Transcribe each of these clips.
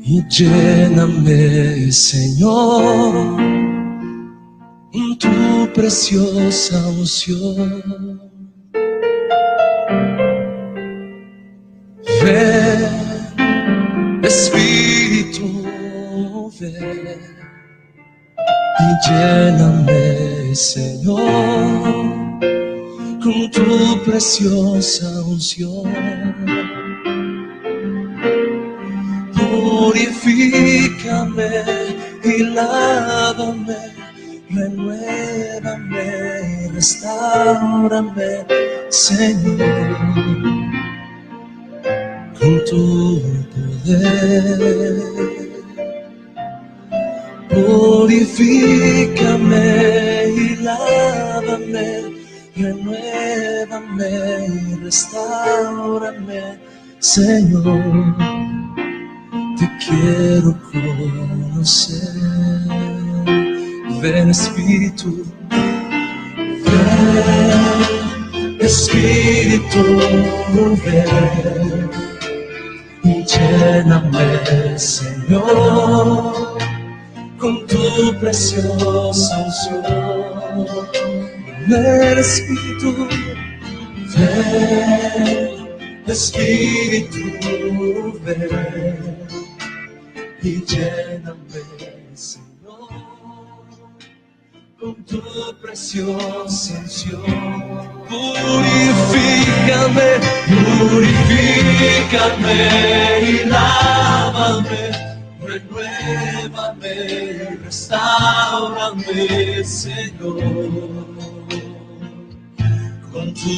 y lléname, Señor, tu preciosa unción. Ven, Espíritu, ven y lléname, Señor, con tu preciosa unción. Purifícame y lávame, renuévame y restáurame, Señor, con tu poder. Purifícame y lávame, renuévame y restáurame, Señor. Te quiero conocer. Ven, Espíritu, ven, Espíritu, ven y lléname, Señor, con tu preciosa unción. Ven, Espíritu, ven, Espíritu, ven y lléname, Señor, con tu preciosa unción. Purifícame, purifícame y lávame, renuévame y restáurame, Señor, con tu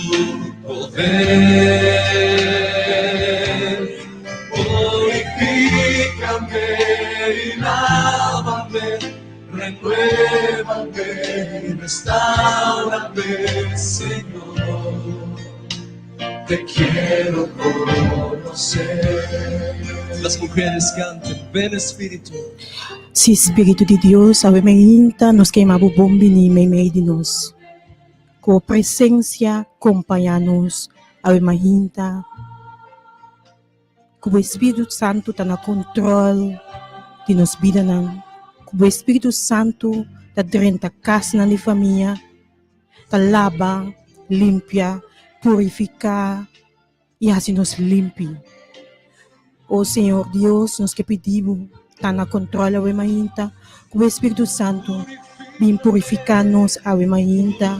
poder. Purifícame y lávame, renuévame y restáurame, Señor. Te quiero conocer. Las mujeres canten, ven, Espíritu. Si Espírito de Deus, ave mahinta, nos queimamos bombi ni meio de nós. Com presença, acompanha-nos, ave mahinta. Que o Espírito Santo está no controle de nos vida. Que o Espírito Santo está dentro da casa na família, está lava, limpia, purificar e assim nos limpe. Oh Senhor Deus, nós que pedimos, está no controle, ave mahinta. Que o Espírito Santo vem purificar-nos, ave mahinta,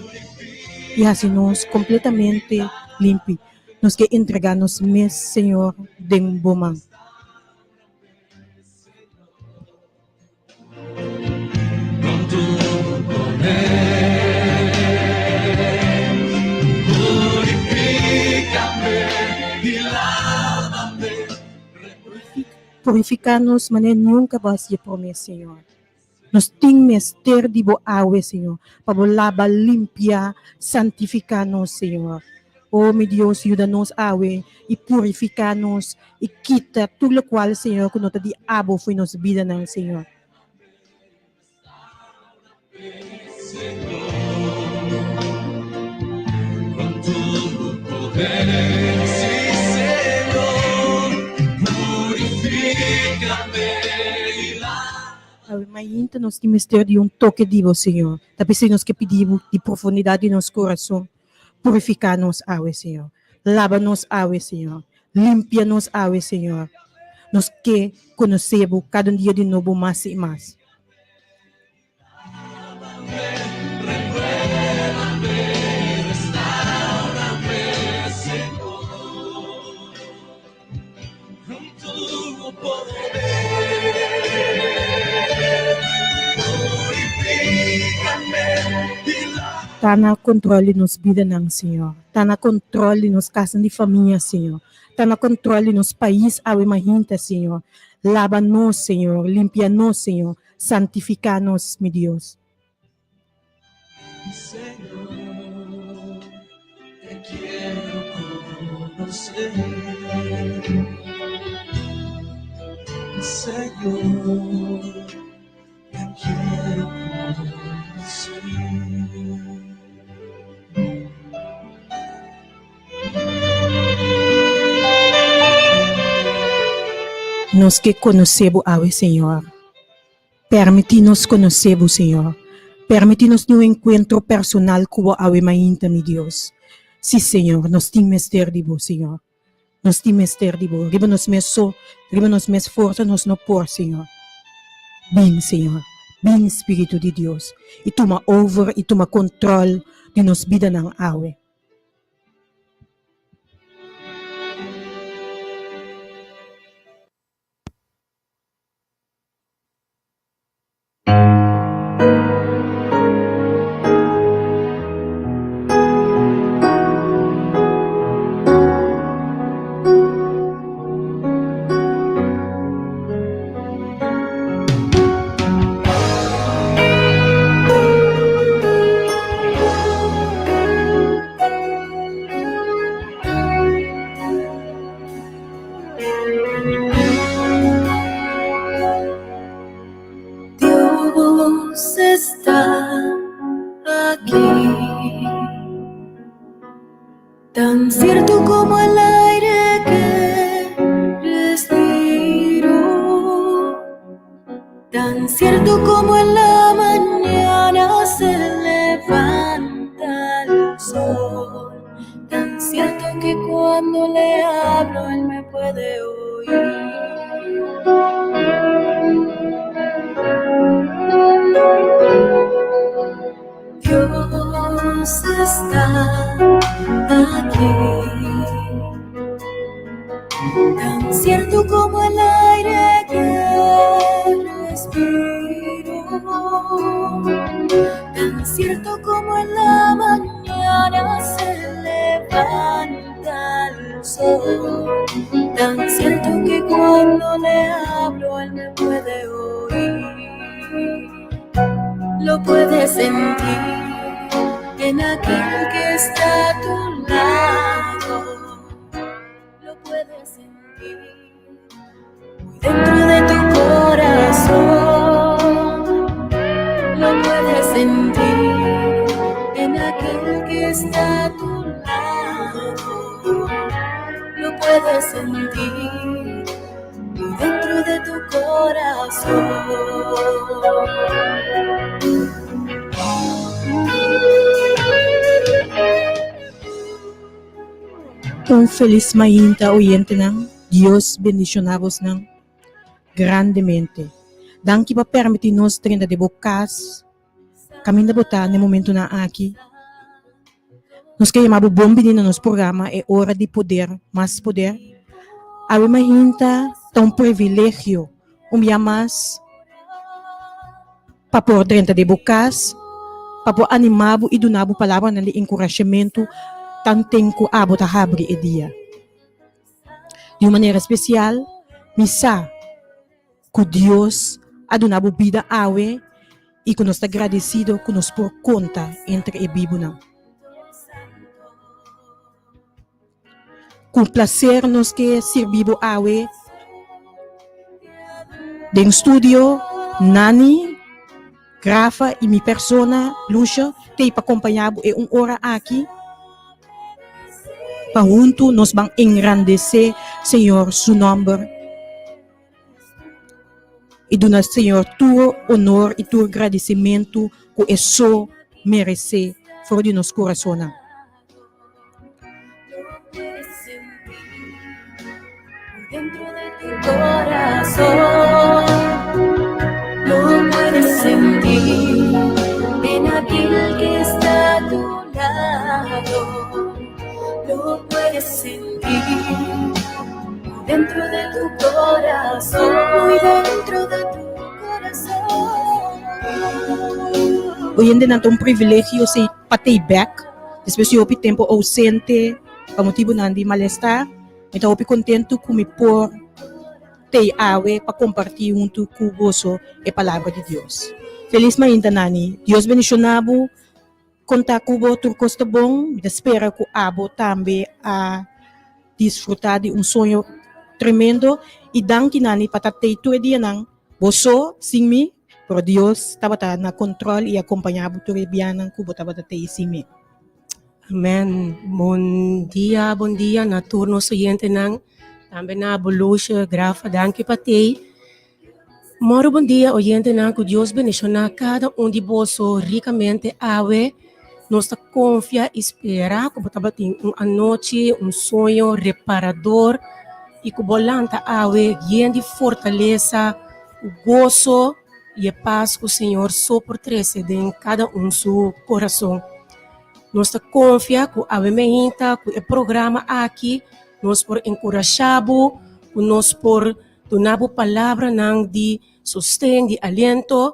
e assim nos completamente limpe. Nós que entregamos mês, Senhor, de um bom man. Purificar-nos, mas nunca vai ser promessa, Senhor. Nós temos que ter de boa água, Senhor, para lavar, limpar, santificar-nos, Senhor. Oh, meu Deus, ajuda-nos a e purificar-nos e quita tudo o qual, Senhor, que nós de abo foi nos vida, não, Senhor. Com tu poder, sim, Senhor, purifica-me e lava. Ave Maria, nós temos que ter de toque de Deus, Senhor. Talvez nós que pedimos de profundidade de nosso coração. Purificar-nos, ave, Senhor. Lava-nos, ave, Senhor. Limpia-nos, ave, Senhor. Nós que conhecemos cada dia de novo mais e mais. Está na controle nos vida, não, Senhor. Está na controle nos casas de família, Senhor. Está na controle nos países, ave Maria, Senhor. Lava-nos, Senhor. Limpia-nos, Senhor. Santifica-nos, meu Deus. Senhor, te quero conocer. Senhor, te quero conocer. Nos que conocemos awe, Senhor. Permite-nos conhecer, Senhor. Permite-nos um encontro personal com a awe mainta, meu Deus. Sim, Senhor, nos tem mestre de Bo, Senhor. Nos tem mestre de Bo. Riba-nos mes força, nos no por, Senhor. Bem, Senhor. Bem, Espírito de Deus. E toma over, e toma controle de nos vida ng awe. Dios está aquí, tan cierto como el aire que respiro, tan cierto como en la mañana se levanta el sol, tan cierto que cuando le hablo él me puede oír. Dios está aquí, tan cierto como el aire que respiro, tan cierto como en la mañana se levanta el sol, tan cierto que cuando le hablo él me puede oír. Lo puedes sentir en aquel que está a tu lado. Lo puedes sentir muy dentro de tu corazón. Lo puedes sentir en aquel que está a tu lado. Lo puedes sentir muy dentro de tu corazón. Um feliz mainta oyente ng Dios bendicionavos ng grandemente. Danke pa permitir-nos trinta de bocas caminho da botar no momento na aqui. Nos que chamamos bombi no nosso programa é hora de poder, mais poder. A mainta é um privilégio, mais para por 30 de bocas, para por animado e donado palavra de encorajamento tantem ko abot a habri e dia. De uma maneira especial, misa que Deus adonabo vida awe e que nós está agradecido que nós por conta entre e bíblia. Com prazer nos que servibo awe de estúdio, Nani, Grafa e minha persona, Lucia, te acompanhado e hora aqui. Para junto nos vamos engrandecer, Senhor, seu nome. E do nosso Senhor, tu honor e tu agradecimento que é só merecer fora de nosso coração. Dentro de tu corazón, lo puedes sentir en aquel que está a tu lado. Lo puedes sentir dentro de tu corazón, muy dentro de tu corazón. Hoy en día um privilégio se patei back, especialmente o tempo ausente, para motivo de malestar. Então eu fico contento com me por te awe para compartilhar junto com você a palavra de Deus. Feliz mainta nani, Deus bendicionado. Contar com o outro costa bom, espero que o abo também a desfrutar de sonho tremendo e danke nani para ter tudo dia nang boso sim me, por Deus estava na controle e acompanhava tudo dia nang kubo estava ter sim me. Amen. Bom dia na turno siguiente ng também na Bolusha, Grafa, Danke Patei. Moro bom dia, oyente na que Deus beniciona cada de bolso ricamente ave. Nossa confia, espera, como estava tendo uma noite, sonho reparador e que bolanta ave, guia de fortaleza, o gozo e a paz que o Senhor soportece em cada seu coração. Nossa confia que a menina, que o programa aqui, nós por encorajado, que nós por donar palavra nang de sustento, de aliento,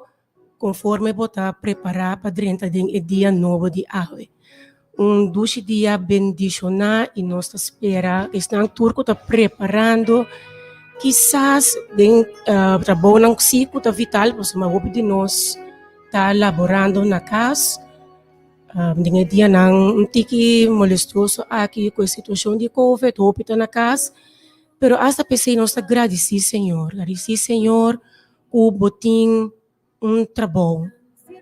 conforme botar preparar para dentro do dia novo de hoje. Doce dia bendicionar e nós espera, estão turco está preparando, quizás den trabalho não ciclo tá vital, porque uma roupa de nós está elaborando na casa. Dengan dia nang tiki molestoso aqui com a situação de COVID, roupa tá na casa, pero hasta pensei nós agradecer Senhor, o botim trabalho,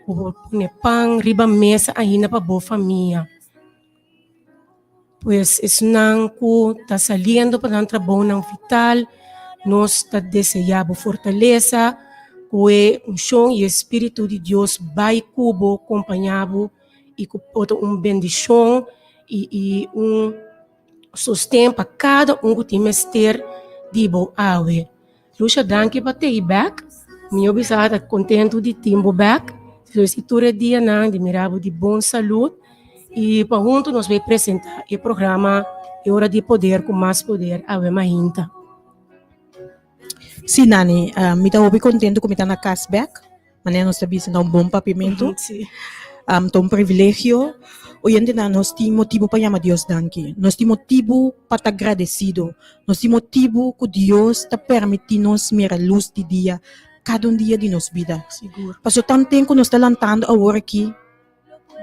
o pão, riba mesa ainda para boa família. Pues es não que está saliendo para um trabalho não vital, nós está desejando fortaleza, que o chão e o Espírito de Deus vai cubo acompanhado e que pode bendição e sustento para cada que tem mestre de boa ave. Lucia, danke para ter back. Meu bisata contento de tempo back. Se tu dia não de mirabo de boa saúde e para junto nós vamos apresentar o programa É Hora de Poder com mais poder ave mahinta. Sim, Nani, me está muito contente que me está na cashback, mas nós estamos na bom papimento. Sim. Então, privilégio. Hoje na nós temos motivo para chamar Deus danke. Nós temos motivo para estar agradecido. Nós temos motivo que Deus está permitindo-nos mirar a luz de dia, cada dia de nossa vida. Seguro. Passou tanto tempo que nós estamos lantando agora aqui,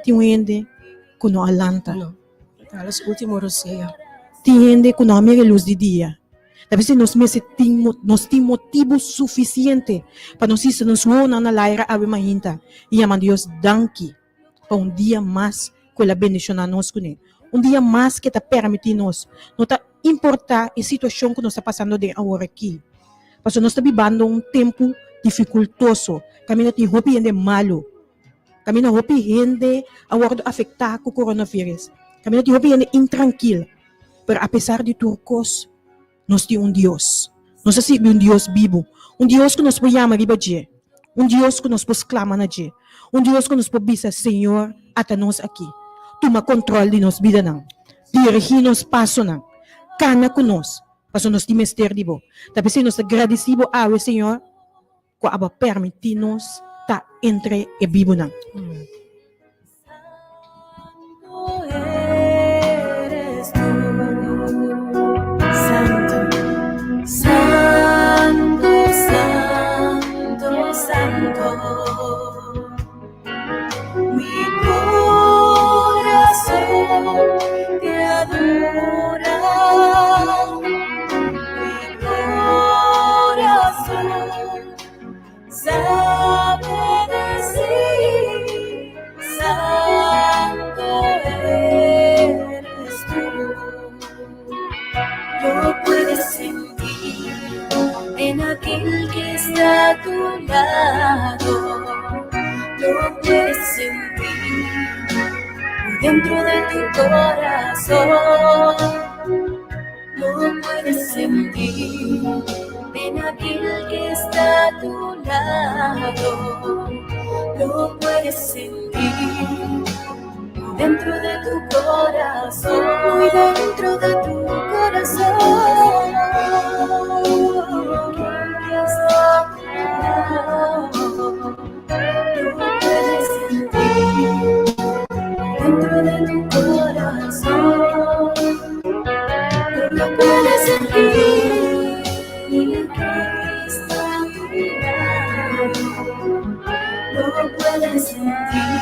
tem gente que não alanta. Não. Alas último roseia. Tem gente que não mira a luz de dia. Talvez nós temos motivo suficiente para nós nos unir na laira ave mahinta e chamar Deus danke para dia mais que ela bendicionar nós com ele. Dia mais que está permitindo nós. Não está importar a situação que nós está passando de agora aqui. Porque nós estamos vivendo tempo dificultoso. Caminho tem roupa gente malo. Caminho roupa gente agora afetada com o coronavírus. Caminho tem roupa gente intranquila. Mas apesar de turcos, nós temos Deus. Nós temos Deus vivo. Deus que nos pode chamar viva de. Deus que nos pode clamar na de. Deus que nos pode dizer, Senhor, até nós aqui. Toma controle de nossa vida não. Dirigir nos passos não. Cana conosco. Para nós temos ter de bom. Talvez nós agradecemos ao Senhor que aba permitir-nos estar entre e vivo não. Santo, Santo, Santo, mi corazón te adora, mi corazón sabe decir, Santo eres tú. Lo puedes sentir en aquel que está a tu lado. Lo puedes sentir dentro de tu corazón. Lo puedes sentir en aquel que está a tu lado. Lo puedes sentir dentro de tu corazón, muy dentro de tu corazón. Lo puedes sentir dentro de tu corazón. Lo puedes sentir y el que está a tu lado. Lo puedes sentir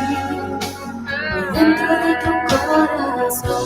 dentro de tu corazón.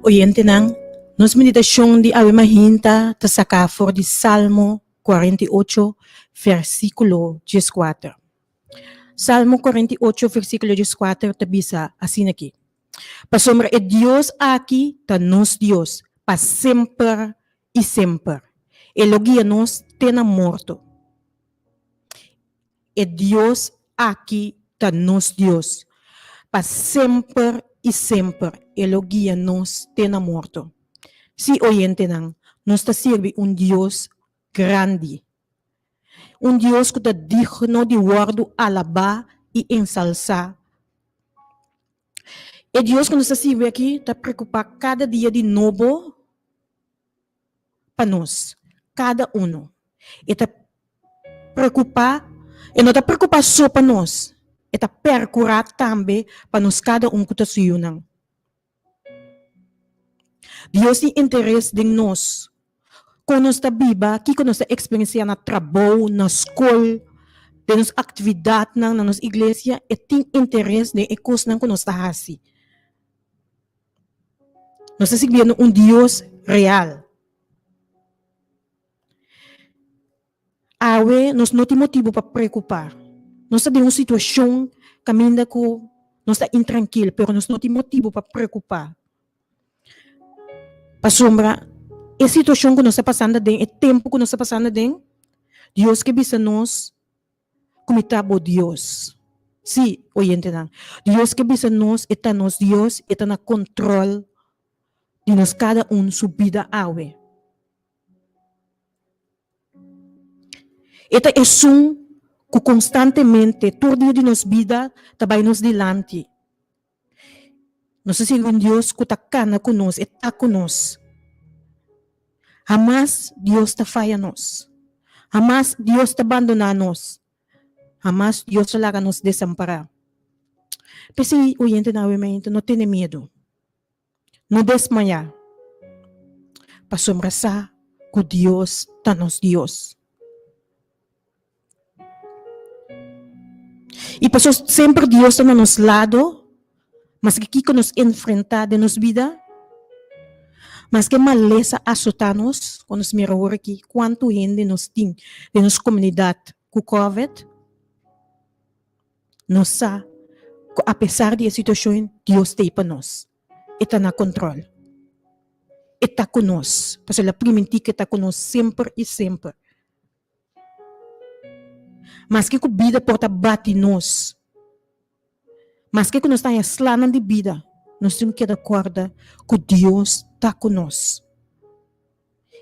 Oyente nang, nos meditación de Ave Mahinta ta sacafor de Salmo 48, versículo 14. Salmo 48, versículo 14, tabisa assim aqui. Pasombra é Deus aqui, ta nos Deus, pa sempre e sempre. Elogia nos tena morto. É Deus aqui, ta nos Deus, pa sempre e sempre. Elogia nos tena morto. Si oyente nang, nos ta sirve un Dios grande. Un Dios que está digno de guardo, alabar e ensalzar. É Deus que nos sirve aqui, está preocupado cada dia de novo para nós, cada um. E está preocupado, e não está preocupado só para nós, e está procurar também para nós, cada um que está se unando. Deus tem interesse em nós. Quando nós estamos viva, que nós estamos experienciando no trabalho, na escola, na nossa atividade, na nossa igreja, e tem interesse em coisas que nós estamos fazendo. Nós estamos vendo um Deus real. Awe, nós não temos motivo para preocupar. Nós estamos em uma situação caminhando com nós estamos intranquilo, mas nós não temos motivo para preocupar. Para sombra, a situação que nós estamos passando, o tempo que nós estamos passando, Deus que bisa nós, como está bom Deus. Sim, oyente não. Deus que bisa nós, está nos Deus, está na controle de nós cada sua vida awe. Eta é que constantemente, todo dia de nossa vida, também nos delante. Nós servimos um Deus que está conosco, está conosco. Jamás Deus está falha nós. Jamás Deus está abandona nós. Jamás Deus está larga nos desamparar. Mas se oyente na mente, não tenha medo. Não desmaiar. Para sombraçar que Deus está nos Deus. E pastor, sempre Deus está no nosso lado, mas que aqui nos enfrentar de nossa vida, mas que maleza assusta-nos, quando nos miramos aqui, quanto gente nos tem de nossa comunidade com COVID, nós sabemos que apesar da situação, Deus está para nós, está na controle, está conosco, porque a primeira que está conosco sempre e sempre. Mas que a vida pode bater nós. Mas que nós estamos slando de vida, nós temos que dar conta que Deus está conosco.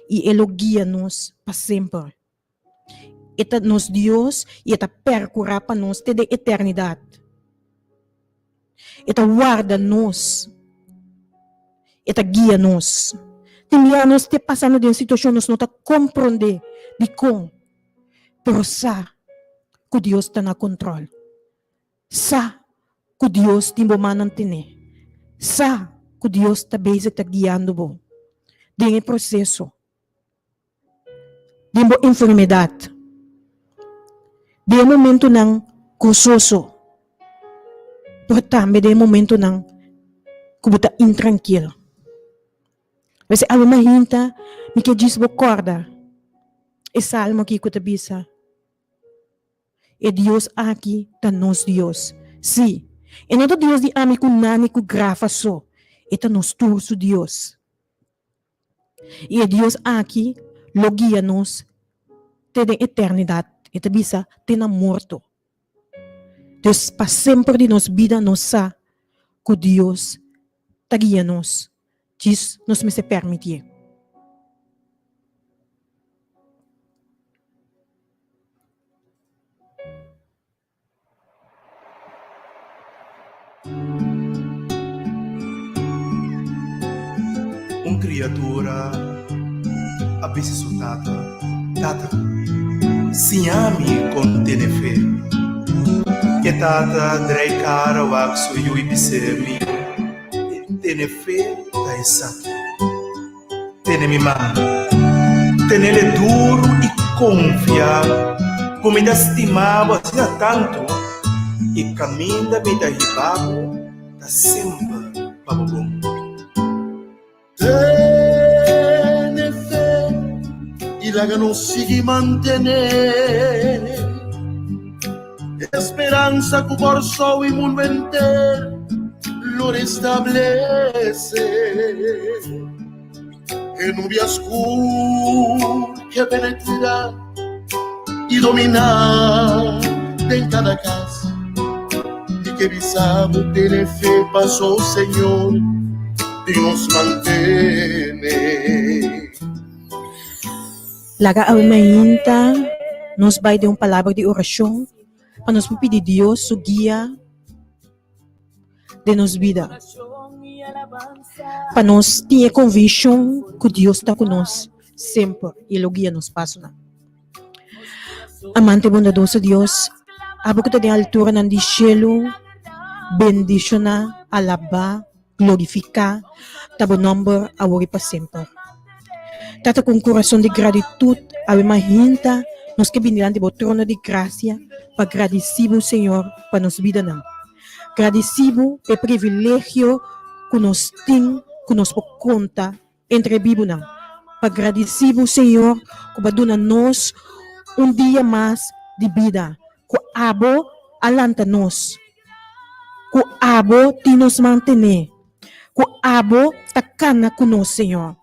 E Ele guia-nos para sempre. Ele nos Deus e Ele percorrer para nós até a eternidade. Ele guarda-nos. Ele guia-nos. Tem anos que passando de uma situação nós não compreender de como. Pero sabe que Deus está na controle. Sabe que Deus tem bom manter. Sabe que Deus está guiando bom. Tem processo. Tem enfermidade. Tem momento não gozoso. Pero também tem momento não que está intranquilo. Mas a minha hinta me que diz corda. Essa alma que eu te bisa. E Deus aqui está nos Deus. Sim. E não é Deus de ame com nani com grafa só. É nos turso Deus. E é Deus aqui lo guia-nos até a eternidade. E te bisa tena morto. Deus para sempre de nos vida nos sa que Deus ta guia-nos. Diz nos me se permitir. Criatura abissutata, tata, si ami con tenefe, che tata drei cara waxo io ibisemi, tenefe da esatto, tenemi mano, tenele duro e confia, come da stimava sia tanto, e caminda me da ribabo, da sempre babobom. la nos sigue mantener. Esperanza que por so y mundo entero lo restablece. En nubia oscura que penetra y domina en cada casa. Y que bisabo tiene fe, pasó Señor, y nos mantiene. Laga awi mainta, nos vai de palavra de oração, para nos pedir Deus su guia de nos vida. Para nós ter convicção que Deus está conosco sempre e Ele guia nos passos. Amante bondadoso Deus, abo que de altura nan di cielo, bendiciona, alaba, glorificar, tabo nombre awori para sempre. Tata com coração de gratitude, ave mahinta, nos que vinirão de trono de graça, para agradecido Senhor, para nos vida não. Agradecido é privilégio que nos tem, que nos conta entre vivo não. Para agradecido Senhor, que vai dar nos dia mais de vida. Que abo alanta nos. Que abo te nos mantener. Que abo takana conosco, Senhor.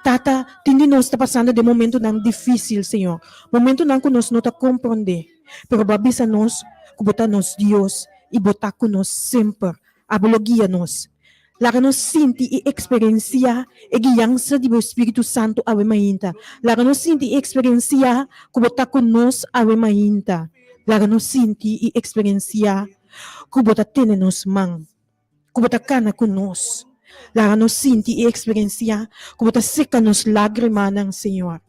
Tata, tindi nós está passando de momento não difícil, Senhor. Momento não que nós não está compreender. Pero babisa nós, que botar nos Deus e botar conosco sempre. Abologia nós. Lara nos sinti e experiencia e guiança do Espírito Santo ave mainta. Lara nos sinti e experiencia que botar conosco ave mainta. Lara nos sinti e experiencia que botar tene nos man. Que botar cana conosco. Lara nos sinti e experiencia que botar seca nos lágrimas ng Senhor.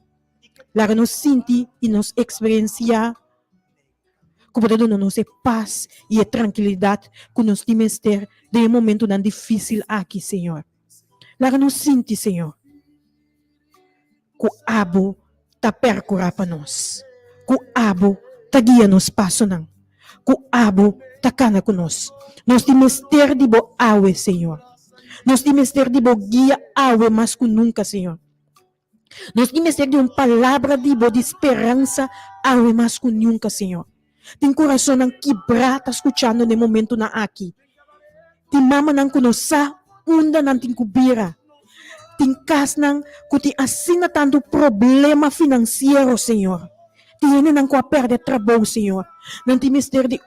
Lara nos sinti e nos experiencia que botar dono nos paz e tranquilidade que nos temos ter de momento tão difícil aqui, Senhor. Lara nos sinti, Senhor, que o abo ta percorrer para nós. Que o abo ta guia nos passo não. Que o abo ta cana conosco. Nós temos ter de bo awe, Senhor. Nós temos ter de bo guia awe mais que nunca, Senhor. Nós temos ter de palavra de bo de esperança awe mais que nunca, Senhor. Tem coração não quebrado escutando no momento na aqui. Tem mama não conosca, unda não tem cubira. Tem casa não que tem assina tanto problema financeiro, Senhor. Tem não com a perda de trabalho, Senhor. Não tem mister de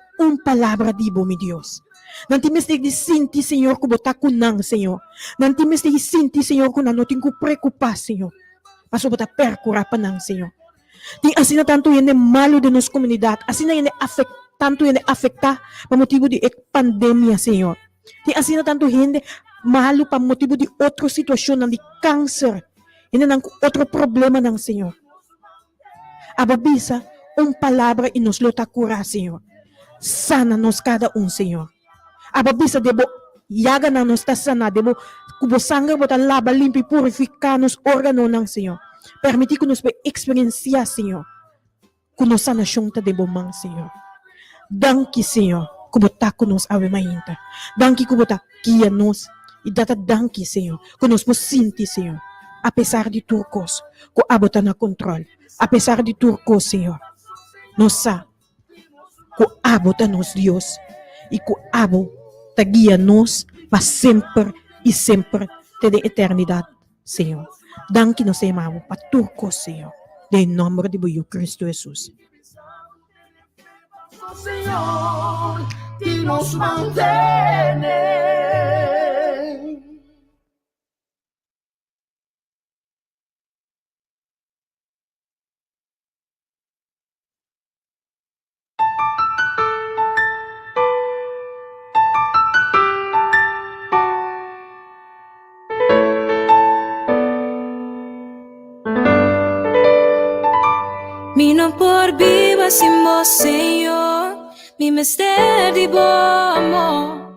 palavra de bom, meu Deus. Não tem mister de sentir, Senhor, que botar com não, Senhor. Não tem mister de sentir, Senhor, que não tem que preocupar, Senhor. Mas botar percurar para não, Senhor. Tem assina tanto yun malo de nossa comunidade. Assina yun tanto yun afectar para motivo de pandemia, Senhor. Tem assina tanto yun malo para motivo de outra situação, de câncer. Yun ang outro problema ng Senhor. Ababisa, palavra e nos lota curar, Senhor. Sana nos cada Senhor. Ababisa, debo yaga na nos ta sana, debo kubo sangue bota laba limpo e purificar nos órgãos ng Senhor. Permitir que nos experienciar, Senhor, que nos sanação ta de bomang, Senhor. Danke, Senhor, que botar com nos ave mainta. Danke que botar guia nos e data danke, Senhor, que nos sentir, Senhor. Apesar de turcos, que abota na controle. Apesar de turcos, Senhor, nos sa, que abota nos Deus e que abota guia nos para sempre e sempre te de eternidade, Senhor. Danke nos amamos para turcos, Senhor. Em nome de Cristo Jesus. Señor, y nos mantiene. Mi no por viva sin vos, Señor, mi mister di bomo.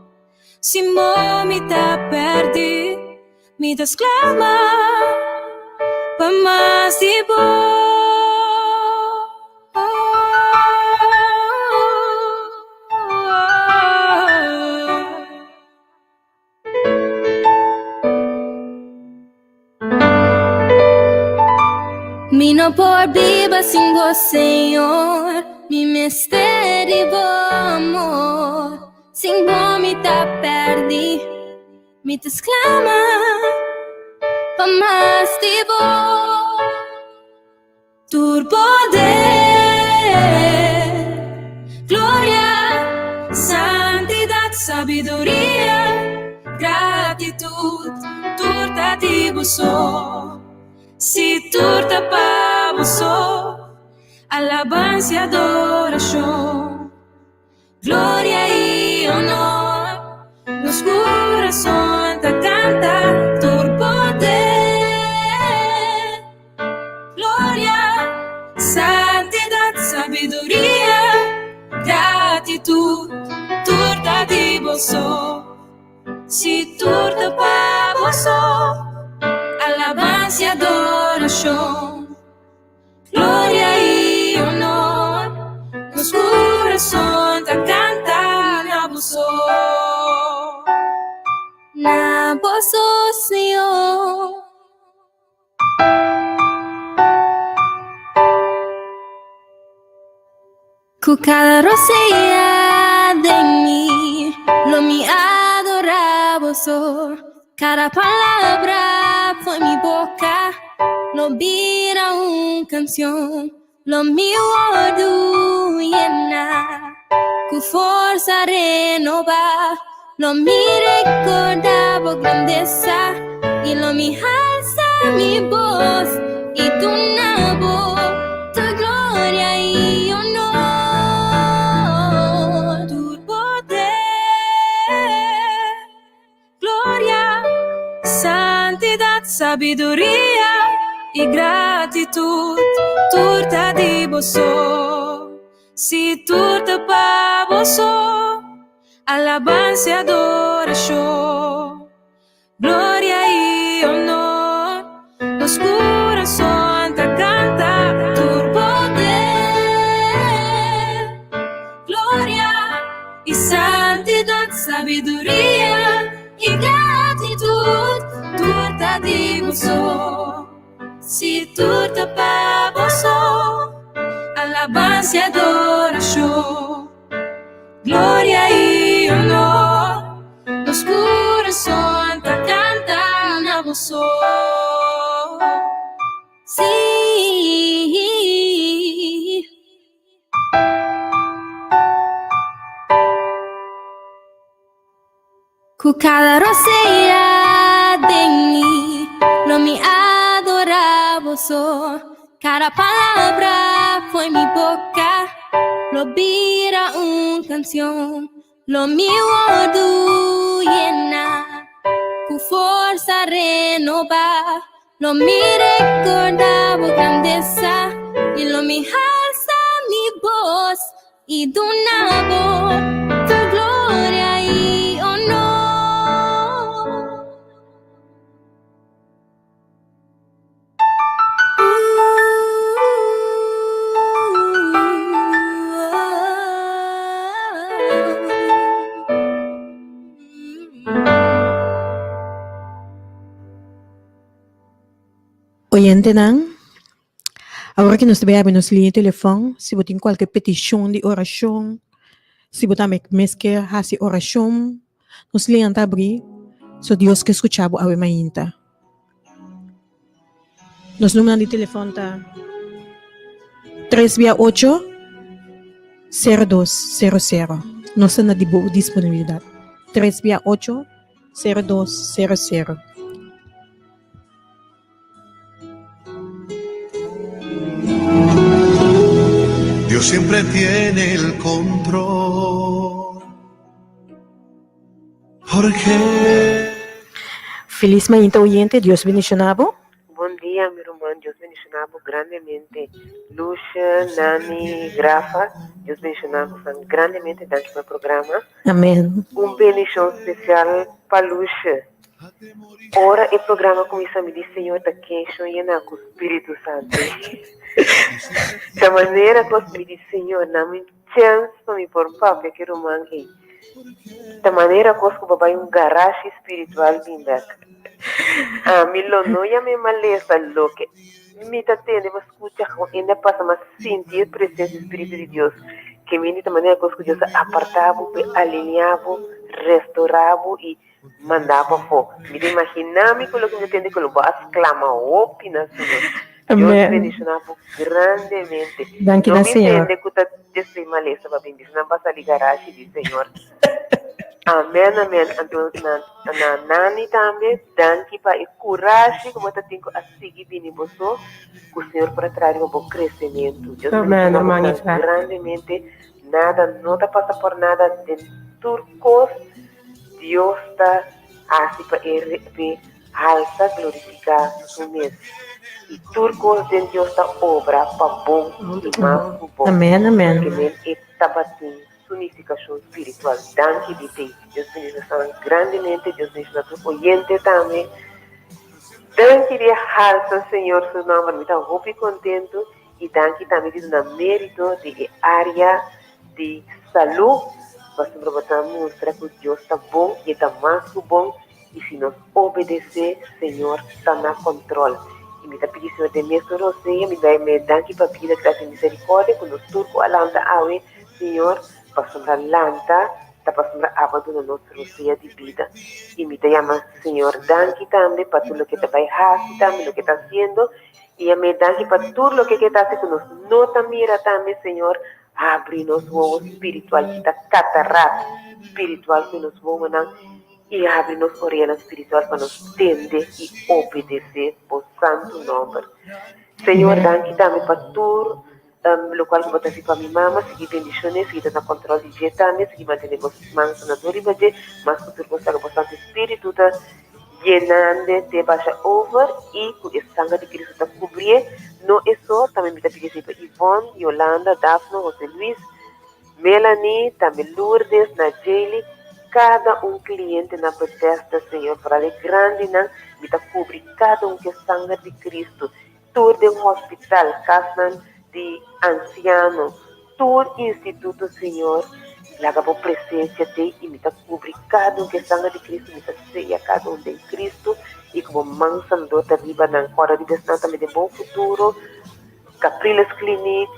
Sin vos mi te perdí, mi te exclama, pa más di Mi não por viva sem você, Senhor. Mi mistério de amor. Sem bom me tá perdi. Me te exclama pa mais de vos. Tu poder, glória, santidade, sabedoria, gratitud, turta de você. Si turta pa você, alabança e adoração, glória e honor, nos corações te canta, tu poder, glória, santidade, sabedoria, gratitud, turta de você. Si turta pa você, alabança e adoração, glória e honor, nos corações te canta na você, Senhor. Com cada roseia de mim, lo me adorava só. Cada palavra foi mi boca, lo vira canção, lo meu ordo llena, com força renova, lo me recordava grandeza, e lo me alza mi voz, e tu na voz, tu glória e honor, tu poder, glória, santidade, sabedoria e gratitud, turta de você. Si turta pa você, alabança e adoração, glória e honor, nos corações te canta, tu poder, glória e santidade, sabedoria e gratitud, turta de você. Si turta pa você, alabança e adoração, glória e honor, nos corações te canta na você. Sim. Com cada roseia de mim, lo me adorava só. Cada palavra foi mi boca, lo vira canção, lo meu ordo llena, com força renova, lo me recordava grandeza, e lo me alza mi voz, e do nabo, tu glória e honor. Oyente nang, agora que nós tivemos nos linha de telefone, se você tem qualquer petição de oração, se você também quer fazer oração, nos linha tá abrir, so Deus que escutava a mainta. Nos número de telefone tá 368-0200. Nós temos disponibilidade. 368-0200. Dios siempre tiene el control. Porque Feliz mainta oyente, Dios bendicionado. Bom dia, meu irmão. Deus bendicionava grandemente. Lucia, Nani, Grafa. Deus bendicionava grandemente dentro do programa. Amém. Bendição especial para Lucia. Ora, o programa começa a me dizer, Senhor, está quente e com o Espírito Santo. Da maneira que eu me diz, Senhor, não me chance para me pôr papo, eu quero mangue. Da maneira que eu vou para garagem espiritual, bimba. Mi lo no ya me maleza lo que mi tatende va escucha ainda passa mas sentir a presença do Espírito de Deus que me de maneira que Deus apartava, alinhava, restaurava e mandava fora. Me imaginar-me que o que me entende que o boas clama opina Senhor. Deus Amen. bendicionava grandemente. Danke Não na me Senhor. entende que está desse maleza para bem, não basta ligar a de Senhor. Amen, amen. Então, na nani também, danke para a coragem que você tem a seguir bem você, que o Senhor para trazer um bom crescimento. Deus Amen, bendiga hermano você Ifá. grandemente. Nada, não está passa por nada de turcos. Deus está assim para ele alta glorificar o mesmo. E turcos de Deus está obra para bom e mais bom. Amen, amen. Que nem está batendo unificação espiritual. Danke de ti. Deus bendiga grandemente. Deus bendiga tu oyente também. Danke de alça, Senhor, seu nome. Me está muito contente. E danke também de dar mérito de área de saúde. Mas para botar mostrar que Deus está bom e está mais bom. E se nós obedecer, Senhor, está na controle. E me está pedindo, Senhor, de mestre Roseia, me dá aqui para pedir a graça e misericórdia, quando os turcos alanta awe, Senhor, para sombrar lanta, está para sombrar abandono nosso Roseia de vida. E me dá, Senhor, danke também para tudo o que está fazendo, também o que está haciendo, e me dá aqui para tudo o que está haciendo, que nos nota mira também, Senhor, abre nosso ovo espiritual, que está catarata espiritual que nos vamos e abre nos orelhas espiritual para nos entender e obedecer por santo nome. Senhor, danke também para tudo, o qual você está para minha mama, seguir bendições, seguir na controle de também, seguir manter as mãos na dor e mas que tudo você o santo espírito está llenando de baixa over e com o sangue de Cristo está cobrir. Não é só, também me está pedindo para Ivone, Yolanda, Daphne, José Luis, Melanie, também Lourdes, Najeli, cada cliente na Bethesda, Senhor, para ele grande, me está cobrir cada que é sangue de Cristo, todo de hospital, casa de anciano, todo instituto, Senhor, laga por presença de e me está cobrir cada que é sangue de Cristo, me está ceia cada de Cristo, e como mansa do arriba na hora de descer também de bom futuro, Capriles Clinic,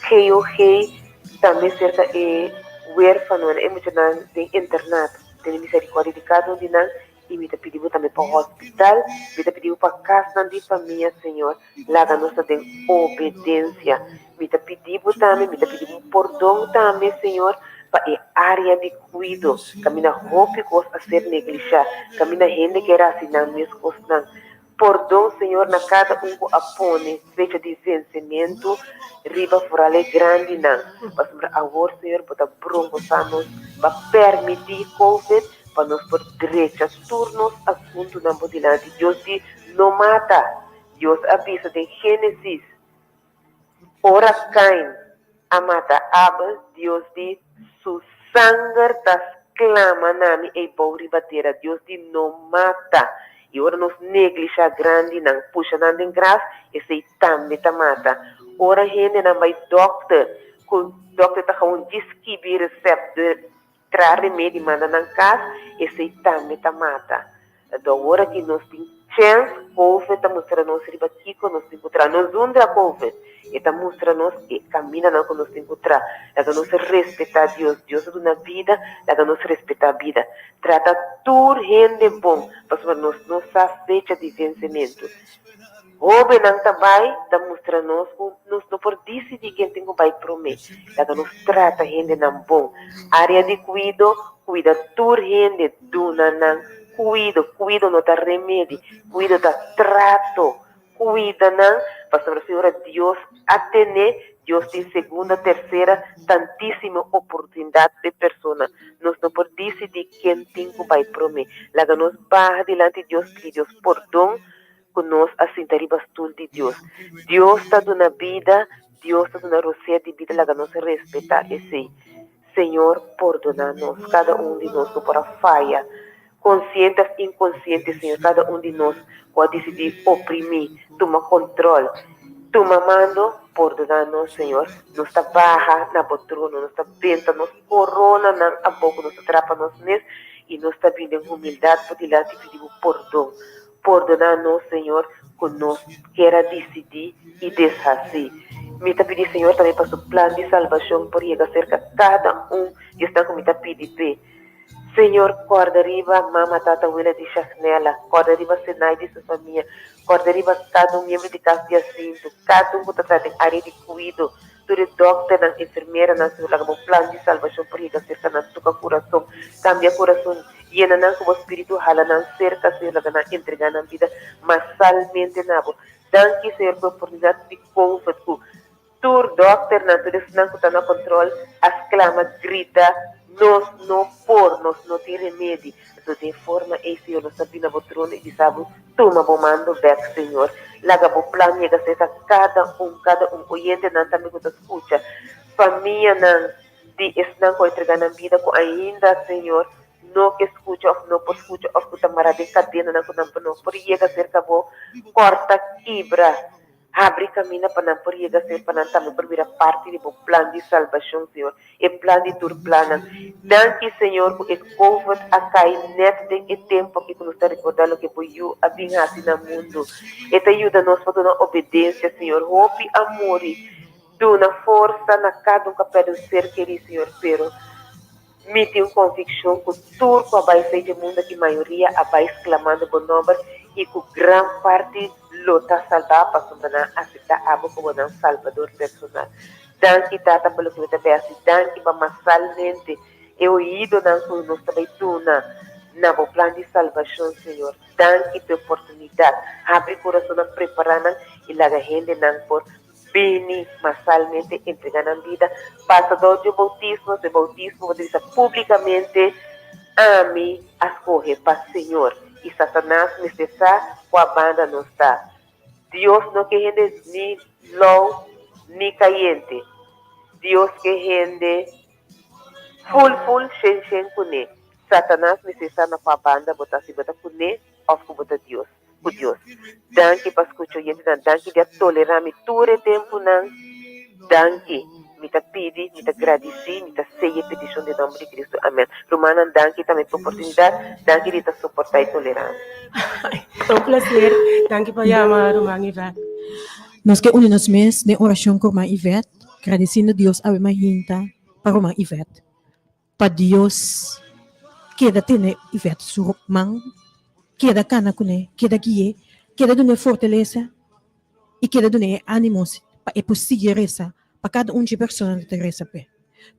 Rei, também cerca de huérfano, emocional de internato, tem misericórdia de cada de nós, e me pediu também para o hospital, me pediu para a casa de família, Senhor, lá da nossa de obediência, me pediu também, me pediu um perdão também, Senhor, para a área de cuido, camina roupa a ser negligida, camina gente que era assim, não mesmo não. Perdão, Senhor, na cada que apone, fecha de vencimento, riba fora grande, não. Mas agora, Senhor, para bronco, para permitir Covid, para nós por direitos, turnos, assunto na bodilante. Deus diz, não mata. Deus avisa de Gênesis. Ora Caim, a mata Abel, Deus diz, su sangue das clama nami e bauri batera. Deus diz, não mata. E ora nos neglixa grande, não puxa nada em graça, e sei também tá mata. Ora gente não vai doctor, que o doctor tá com um disque recept de trazer remédio manda na casa, e sei também tá mata. Então ora que nós tem chance, Covid tá mostrando nós riba aqui, que nós encontrar, nós onde a Covid, e tá mostrando nós e camina não que nós encontrar, lá que nós respeitar Deus, Deus é uma vida, lá que nós respeitar a vida, trata tudo gente bom, para nós nossa fecha de vencimento. Hoje não também está mostrando nós não por decidir quem tem que vai prometer, lá que nós trata gente não bom, área de cuido, cuida tudo gente duna não. Cuido não dá remédio, cuido dá trato, cuida não, para a Senhora Deus atender, Deus tem segunda, terceira, tantíssima oportunidade de pessoa. Nós não podemos decidir quem tem que vai prometer. Lá que nós barra diante de Deus, que Deus perdão, que nós assentaremos bastante de Deus. Deus está dando vida, Deus está dando roceia de vida, lá que nós respeitar esse. Senhor, perdona-nos, cada de nós que por a falha, conscientes e inconscientes, Senhor, cada de nós pode decidir oprimir, tomar controle, tomar mando, perdonar-nos, Senhor, nos está barra na poltrona, nos está venta, nos corona, a pouco nos atrapa nos nesse, e nós também em humildade por delante pedimos perdão. Perdonar-nos, Senhor, que nós queira decidir e desfazer. Me tá pedir, Senhor, também para o plano de salvação por chegar cerca de cada que está com me tá pedir. Senhor, corda riba, mama, tata, abuela de Chacnela, corda riba, Senai de sua família, corda riba, cada membro de casa de assinto, cada que está em área de cuido, tudo doctor, na enfermeira, na sua plano de salvação por chegar cerca na sua coração, cambia coração, e na como espírito hala na cerca, Senhor, na entregar na vida, mas salmente na bo. Danke, Senhor, por oportunidade de conforto. Tur doctor, na tudo isso, não está no controle, exclama, grita, nós não tem remédio. Então, de forma, Senhor, nós sabemos o trono e sabemos, toma o mando back, Senhor. Laga o plano, chega a ser cada um, oyente, não também que escuta. Família, não, de não que entregar na vida, com ainda, Senhor, não que escuta, ou não por escuta, ou que está marada de cadena, não que não por chega a ser acabou, corta, quebra. Abre caminho para não poder ser para não também primeira parte do plano de salvação, Senhor. E plano de tur plano. Danke, Senhor, porque COVID a cair nesse tempo que nos está recordando que foi eu a vir assim no mundo. E te ajuda nós para dar obediência, Senhor. Hope, amor, tu na força na cada um capaz do ser querido, Senhor. Pero me tem uma convicção que tudo a vai ser de mundo que a maioria a vai exclamando o nome e que grande parte lota salvar para sombrar aceitar algo como um salvador personal. Danke, Tata, pelo que você fez. Danke, para salmente. Eu ido na sua nós também na plano de salvação, Senhor. Danke pela oportunidade. Abre o coração, preparando e lá a gente não por bem, mas salmente entregar na vida. Passador de bautismo, vou dizer publicamente, ame as correr para o Senhor. E Satanás necessita com a banda não está. Deus não quer gente nem low, nem caliente. Deus quer gente full, shen com ele. Satanás necessita na com a banda botar se botar com ele, ou com botar Deus. Com Deus. Danke para escutar gente, danke de tolerar-me todo o tempo, não. Danke. Me tá pedir, me tá agradecer, me tá seguir a petição de nome de Cristo. Amém. Romana, danke também pela oportunidade, danke de te suportar e tolerar. É um prazer. Danke para chamar, Romana Ivete. Nós que unimos mês de oração com a Ivete, agradecendo a Deus a mahinta para a Ivete. Para Deus, queda ter Ivete sur mão, queda cana com ele, queda guia, queda dar fortaleza e queda dar ânimos para é possível essa. Para cada de pessoas que receber.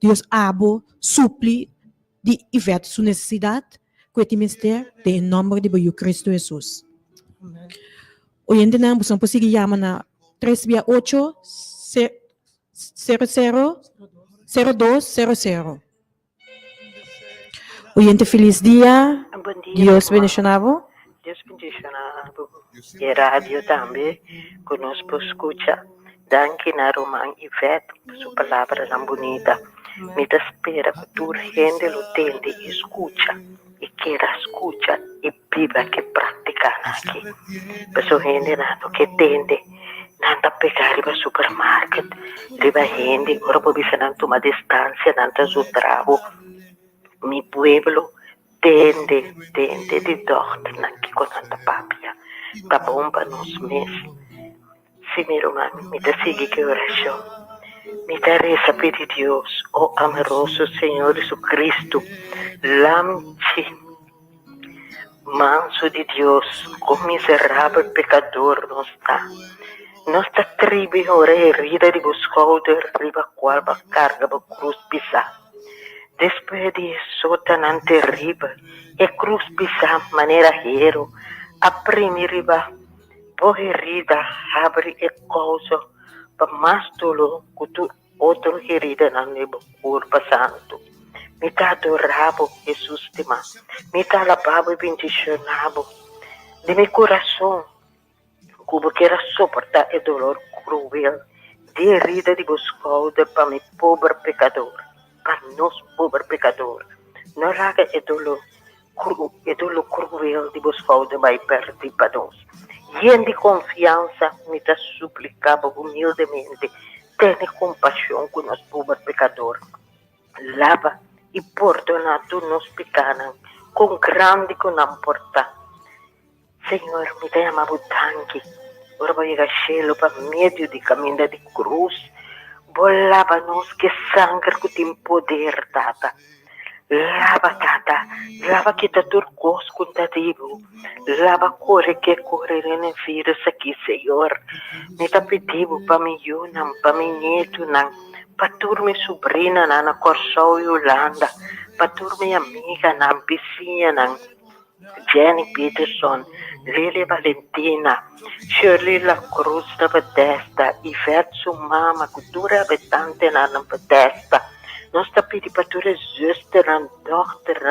Deus abo supli de Ivete sua necessidade, com este ministério, em nome de Cristo Jesus. Hoje em dia, você pode chamar na 368 0200. Hoje em dia, feliz dia. Bom dia. Deus bendicionava. Deus bendicionava. E a rádio também, conosco escuta. Danke na Romana Ivete, sua palavra tão bonita. Me espera que tu gente lo tende, escucha e queira escucha e viva que pratica aqui. Pessoa gente nato que tende, nanta pegar riba supermarket, riba gente, ora pode ser nanto uma distância, nanta su travo. Mi pueblo tende de dort, nanki con nanta papia. Pa bomba nos meses. Sim, meu irmão, me dá seguir que oração. Me dá reza pedir Deus, oh amoroso Senhor Jesus Cristo, lamche, manso de Deus, com miserável pecador não está. Nossa tribo ora herida de buscouder, riba qual ba carga ba cruz pisar. Depois disso, tan terrível, e cruz pisar maneira hero, a primeira riba. Herida abre e causa para mais dolor que tu outro herida na neba curva santo. Me tá adorado Jesus de mim. Me tá alabado e bendicionado. De meu coração, como quero suportar o dolor cruel de herida de buscada para meu pobre pecador, para nós pobre pecador. Não raga o dolor cruel de buscada vai perder para nós. E de confiança, me te suplicava humildemente, tenha compaixão com nós pobres pecadores. Lava e perdona tu nos pecados, com grande que não importa. Senhor, me dá uma tanque. Ora vai chegar cielo para meio de caminho de cruz. Bolava-nos que sangue que tem poder, Tata. Lava, Tata. Lava que tá turcos contativo. Lava corre que corre na vírus aqui, Senhor. Me tá pedindo para me yunam, para me neto, para turma sobrinha na Corsol e Holanda. Para turma amiga na vizinha, Jenny Peterson, Lili Valentina, Shirley La Cruz da Bethesda, Ivete Sumama, cultura habitante na Bethesda. Nós está pedindo para toda justa na dochter,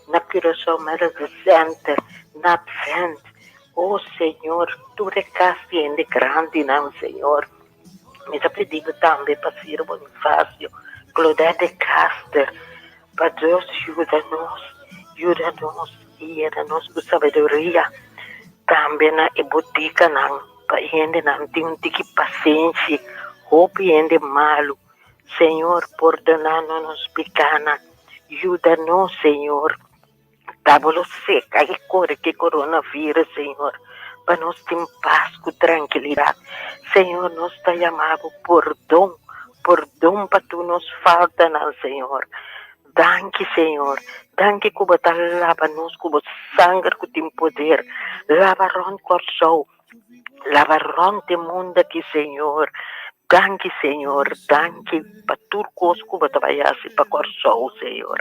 na Curaçao Medical Center, na Advent. Oh Senhor, tu recasciende grande, não, Senhor. Me está pedindo também para Ciro Bonifácio, Claudete Caster, para Deus ajuda-nos e era-nos com sabedoria. Também na botica, não, para gente não tem um tique paciência, roupa e malo. Senhor, perdona-nos pecana, ajuda-nos, Senhor. Tábulo seca e corre que coronavírus, Senhor, para nós ter paz com tranquilidade. Senhor, nós te chamamos perdão para tu nos falta, não, Senhor. Danke, Senhor. Danke que você lava-nos com o sangue que tem poder. Lava-ron coração. Lava-ron o mundo aqui, Senhor. Danke, Senhor. Danke para tudo que você vai fazer para o coração, Senhor.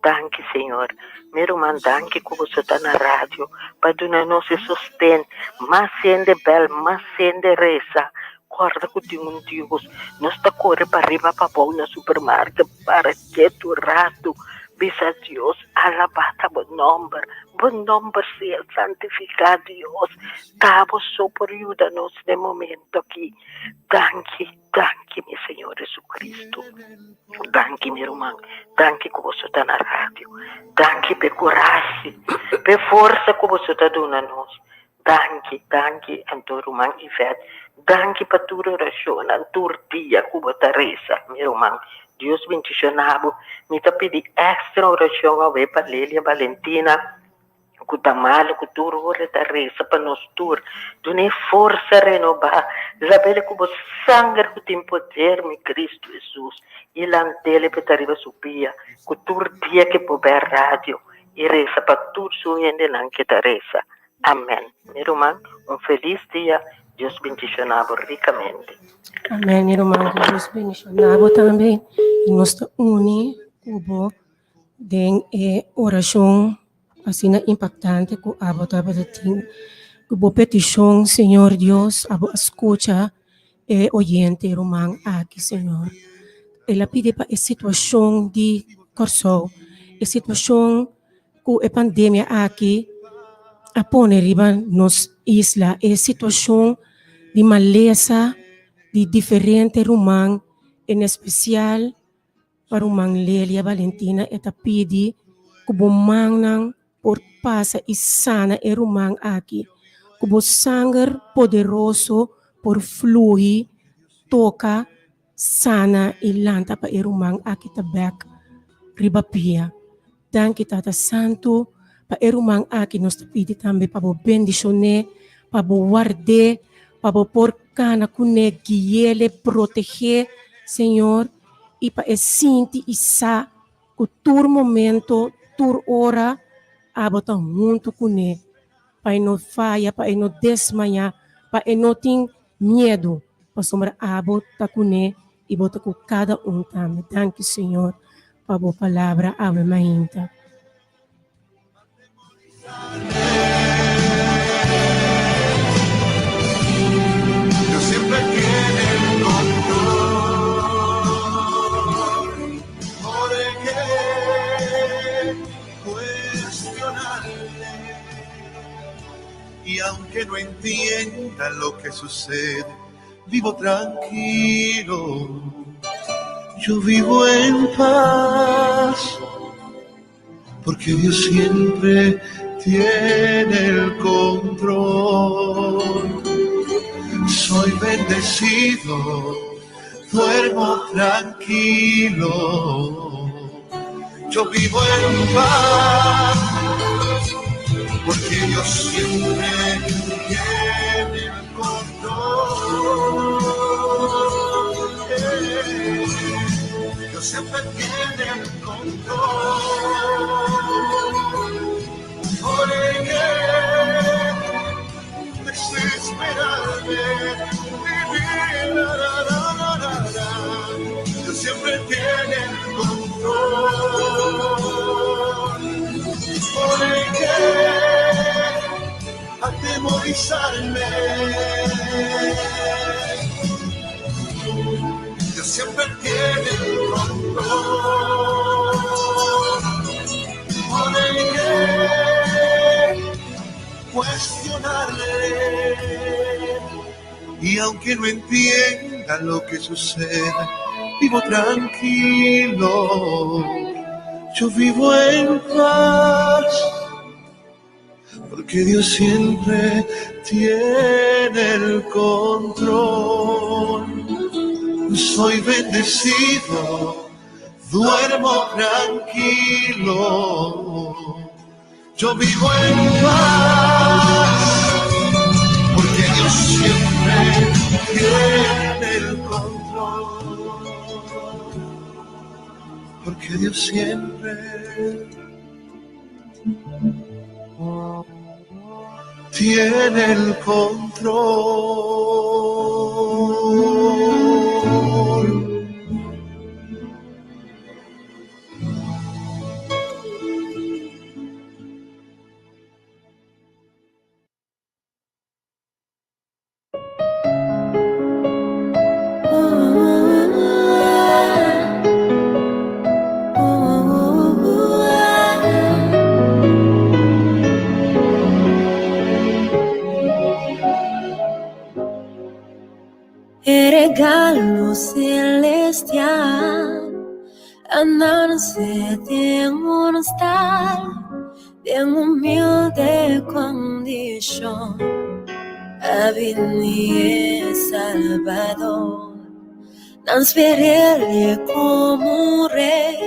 Danke, Senhor. Meu irmão, danke que você está na rádio para dar-nos sustento. Mas sendo bel, mas sendo reza. Guarda que tem Deus. Nós está correndo para arriba para bom no supermercado para que tu rato bisa Deus alabata bom nome seja santificado Deus. Tavo só por ajuda-nos no momento aqui. Danke, meu Senhor Jesus Cristo. Danke, meu irmão. Danke que você está na rádio. Danke por coragem, por força que você está dando a nós. Danke, Antônio Romão e Ivete. Danke para tua oração, a tua dia que você reza, meu irmão. Deus bendicionado. Me está pedindo extra oração a ver para Lélia Valentina. Que está mal, que tu ora da reza para nós todos. Tu nem força renovar. Saber que o sangue que tem poder, meu Cristo Jesus. E lantele para arriba subia. Que tu dia que pode ver rádio. E reza para tudo o gente que está reza. Amém. Meu irmão, feliz dia. Deus bendicionado ricamente. Amém, meu irmão. Deus bendicionado também. E nós estamos unidos de oração assim impactante que a boa tem. Que boa petição, Senhor Deus, a boa escuta e oyente, irmão, aqui, Senhor. Ela pede para a situação de Corsol, a situação que a pandemia aqui, a pôr riba nos isla, a situação de maleza de diferente rumang, em especial para rumang Lélia Valentina, eta pedi kubumang por pasa e sana e rumang aqui, kubo sangue poderoso por flui, toca, sana e lanta pa e rumang aqui tabak, ribapia. Danke Tata Santo, pa e rumang aqui nos pedi também pa bo bendicione, pa bo guarde, para por cana cune guiele proteger, Senhor, e para sentir isa que tur momento, tur hora, abota muito cune, para não falha, para não desmaiar, para não ter medo, para sombra abota cune e bota com cada também. Danke, Senhor, para a palavra, ave mainta. Y aunque no entienda lo que sucede, vivo tranquilo, yo vivo en paz, porque Dios siempre tiene el control. Soy bendecido, duermo tranquilo, yo vivo en paz. porque Dios siempre tiene el control. Dios siempre tiene el control. Por él desesperarme, vivir, Dios siempre tiene el control. Por él atemorizarme, Dios siempre tiene el control. Por él cuestionarle, y aunque no entienda lo que sucede, vivo tranquilo, yo vivo en paz, porque Dios siempre tiene el control. Soy bendecido, duermo tranquilo, yo vivo en paz, porque Dios siempre tiene el control. Porque Dios siempre tiene el control. El regalo celestial, andarse de un estar bien humilde condición, a venir Salvador, transferirle como un rey,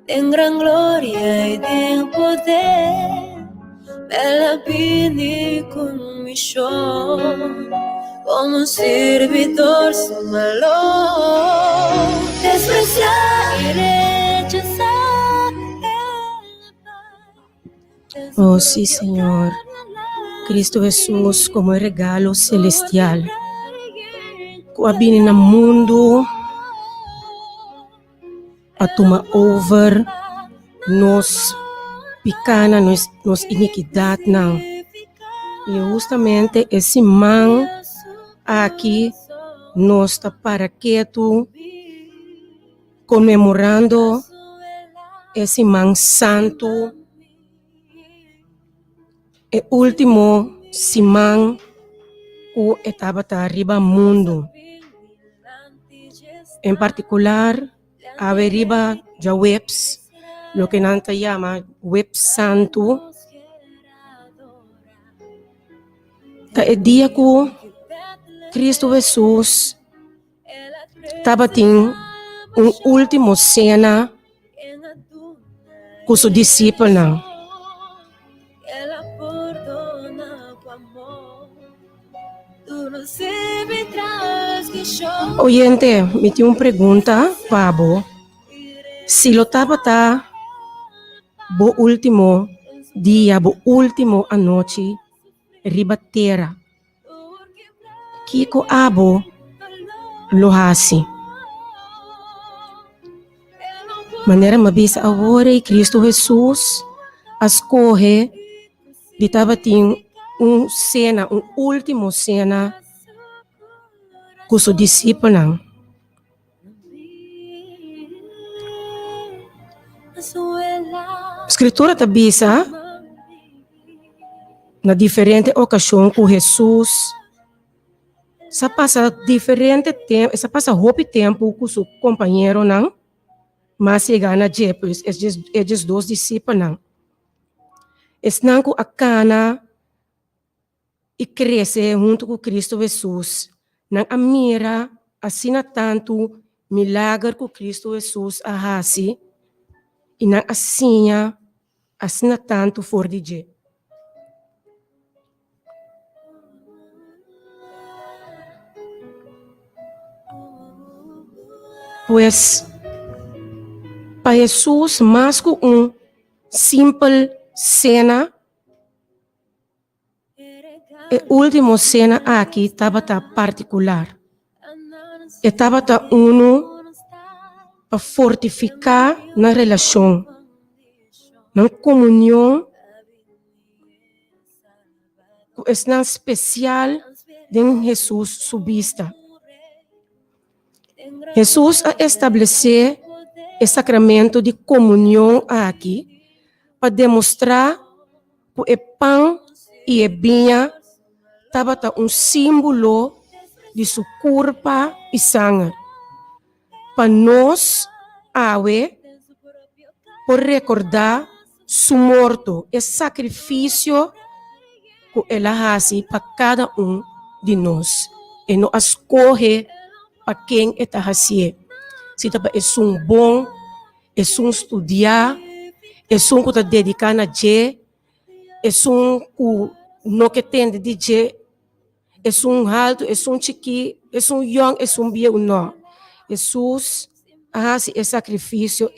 en gran gloria y de poder, me la vine con misión. Como un servidor sin valor, despreciar y rechazar el Oh sí, Señor. Cristo Jesús como el regalo celestial. Que vem no mundo a tomar over nos picana, nos iniquidade, não. E justamente esse man aqui nós está para quieto, comemorando esse man santo, e último simão que estava arriba mundo. En particular, arriba ya webs, lo que Nanta llama web santo. Que el día que Cristo Jesús estaba teniendo un último cena con sus discípulos. Oyente, me tiene una pregunta, Pablo. Si lo estaba bo último día, bo último anoche, riba tierra, Kiko abo lo hace. Maneira mabisa agora e Cristo Jesus escorre de estava tendo cena, último cena com seus discípulos. A Escritura tabisa na diferente ocasião com Jesus. Sa passa diferente tempo, sa passa roupa tempo com seu companheiro não, mas chega na depois esses dois discípulos não. Estão com a cana e cresce junto com Cristo Jesus. Não a mira assina tanto milagre com Cristo Jesus a raci e não assina tanto for de je. Pues, para Jesus, mais que simple cena, a última cena aqui estava particular. Estava para fortificar na relação, na comunhão, que é especial de Jesus subista. Jesus a estabelecer o sacramento de comunhão aqui para demonstrar que o pão e a vinha estava símbolo de sua corpo e sangue. Para nós, por recordar su morto, o sacrifício que ela faz para cada de nós. E não escolhe para quem está fazendo. Se é bom, é estudar, é que está dedicado a Deus, é que não que tem de Deus, é alto, é chiqui, é young, é viejo, não. Jesus faz o sacrifício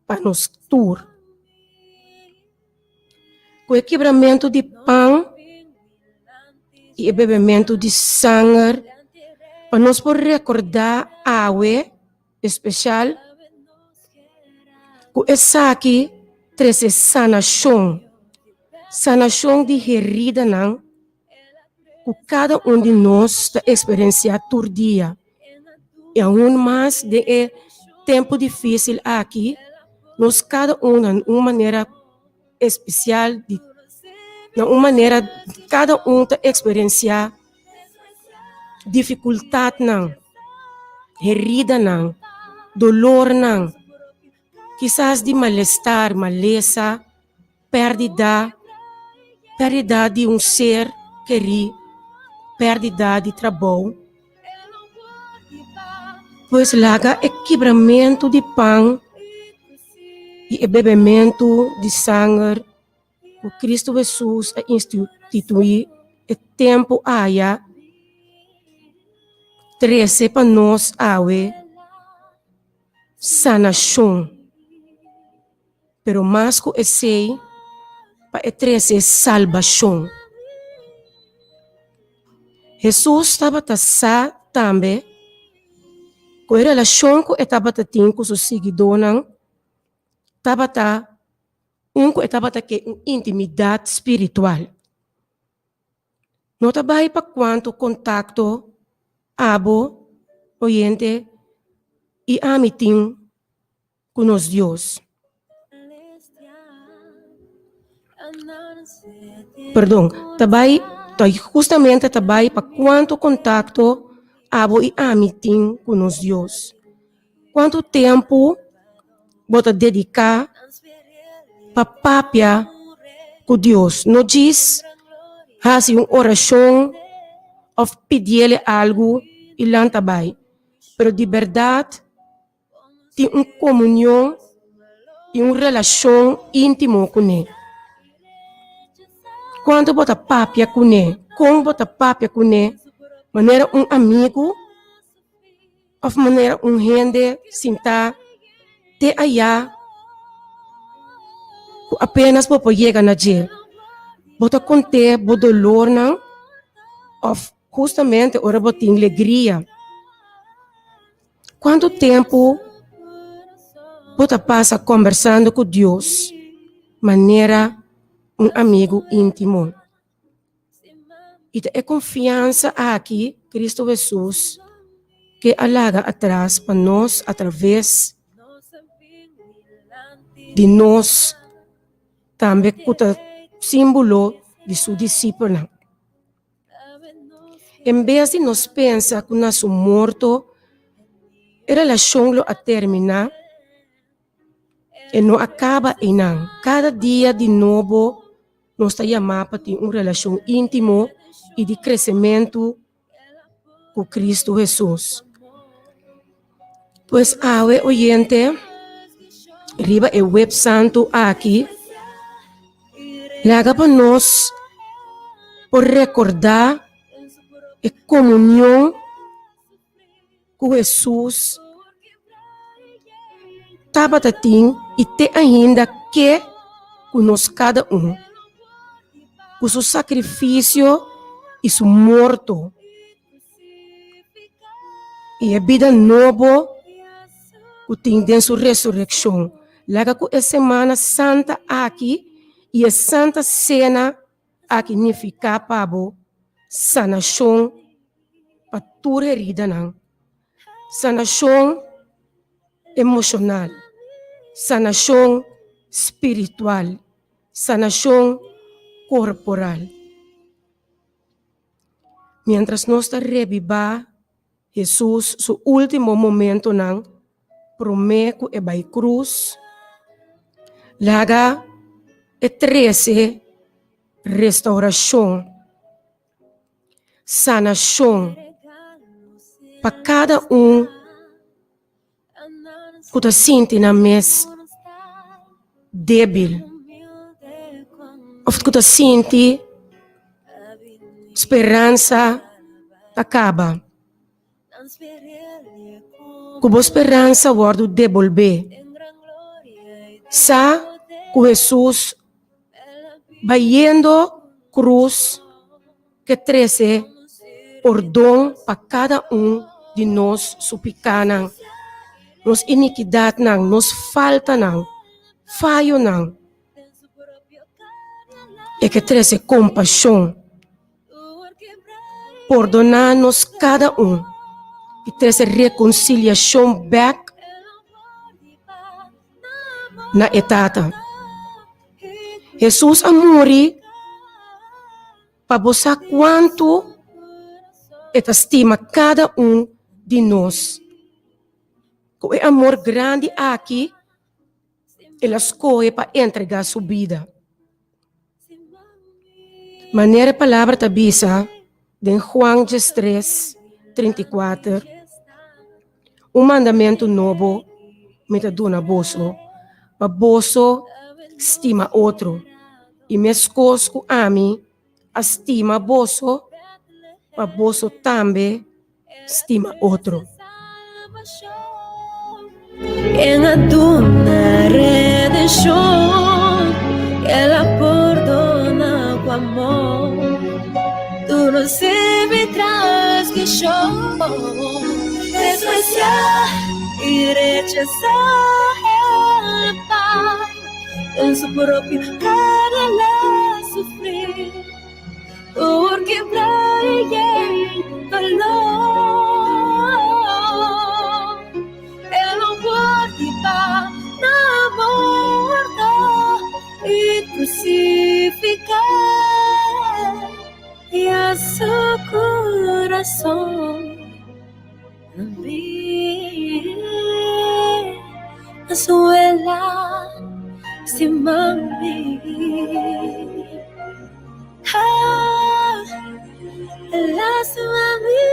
para nós todos. Com o quebramento de pão e o bebimento de sangue, para nós poder recordar água especial, que essa aqui traz sanação de ferida, que cada de nós está experienciando todo dia. E aún mais de tempo difícil aqui, nós cada de uma maneira especial, de uma maneira cada está experienciar dificuldade, ferida, dolor, quizás de malestar, maleza, perda de ser querido, perda de trabalho. Pois laga é quebramento de pão e bebimento de sangue, o Cristo Jesus a instituir o tempo aia, 13 para nós sanação. Pero mais que esse, para 13 salvação. Jesus estava também com a relação que estava tendo com seus seguidores, estava que intimidade espiritual. Não estava para quanto contato abo, oyente e amitim com nós Deus. Perdão, justamente também para quanto contato abo e amitim com nós Deus. Quanto tempo bota dedicar para papia com Deus. Não diz fazer uma oração ou pedir-lhe algo e lá também. Pero de verdade tem uma comunhão e uma relação íntima com ele. Quando bota papia com ele, como bota papia com ele, maneira amigo, ou maneira gente sentar te allá, apenas para chegar na dia. Bota conter, bota dolor, não? Ou justamente ora bota alegria. Quanto tempo bota passa conversando com Deus, maneira amigo íntimo. E é confiança aqui, Cristo Jesus, que alaga atrás para nós, através de nós, também como símbolo de seu discípulo. Em vez de nós pensar que nós somos mortos, a relação a terminar e não acaba em nada. Cada dia de novo, nós está chamando para ter uma relação íntima e de crescimento com Cristo Jesus. Pois, oyente, arriba o web santo aqui, laga para nós por recordar a comunhão com Jesus tabatatim e te ainda que conosco cada com seu sacrifício e seu morto. E a vida nova que tem dentro sua ressurreição. Laga com a Semana Santa aqui e a Santa Cena aqui significa para sanação para tua herida não. Sanação emocional, sanação espiritual, sanação corporal. Mientras nós está reviva Jesus, seu último momento não, prometo e vai cruz, laga e 13 restauração, sanação para cada que está sentindo na mês débil, ou que está sentindo esperança acaba. Com a esperança guardo devolver. Sa que Jesus vai indo cruz que 13 perdão para cada de nós suplicando. Nos iniquidade não, nos falta não, falho não. E que 13 compaixão. Perdonar-nos cada e 13 reconciliação back na etapa. Jesus amori para mostrar quanto estima cada de nós. Com o amor grande aqui, ele escolhe para entregar sua vida. Maneira a palavra tabisa em Juan 3:34, mandamento novo me dá boso, para boso estima outro, e mescosco a mim, estima boso, para boso também estima outro. En a tua redenção, ela perdona com amor. Tu no sempre traz que show, despreciar y rechazar el pan, en su propia carne la sufrir, porque trae el dolor, el guardián na morta y crucificar, y a su corazón a su vela sin mami. Las mami.